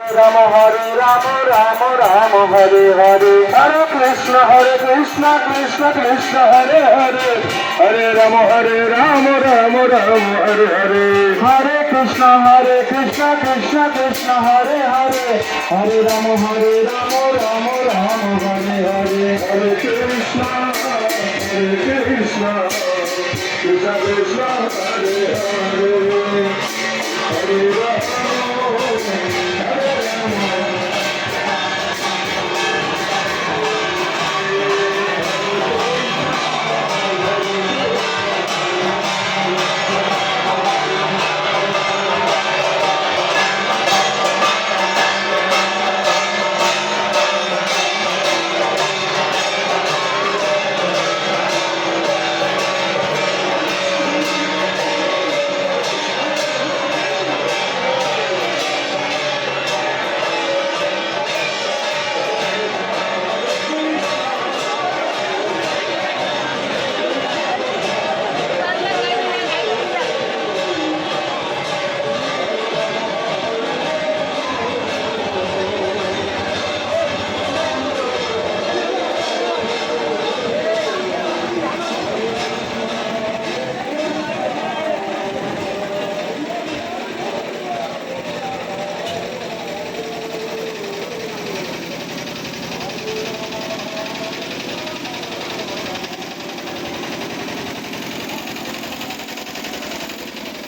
Ram Hare Ram Ram Ram Hare Hare Hare Krishna Krishna Krishna Hare Hare Hare Ram Ram Ram Hare Hare Hare Krishna Krishna Krishna Hare Hare Hare Ram Ram Ram Hare Hare Hare Krishna Krishna Krishna Hare Hare Hare Ram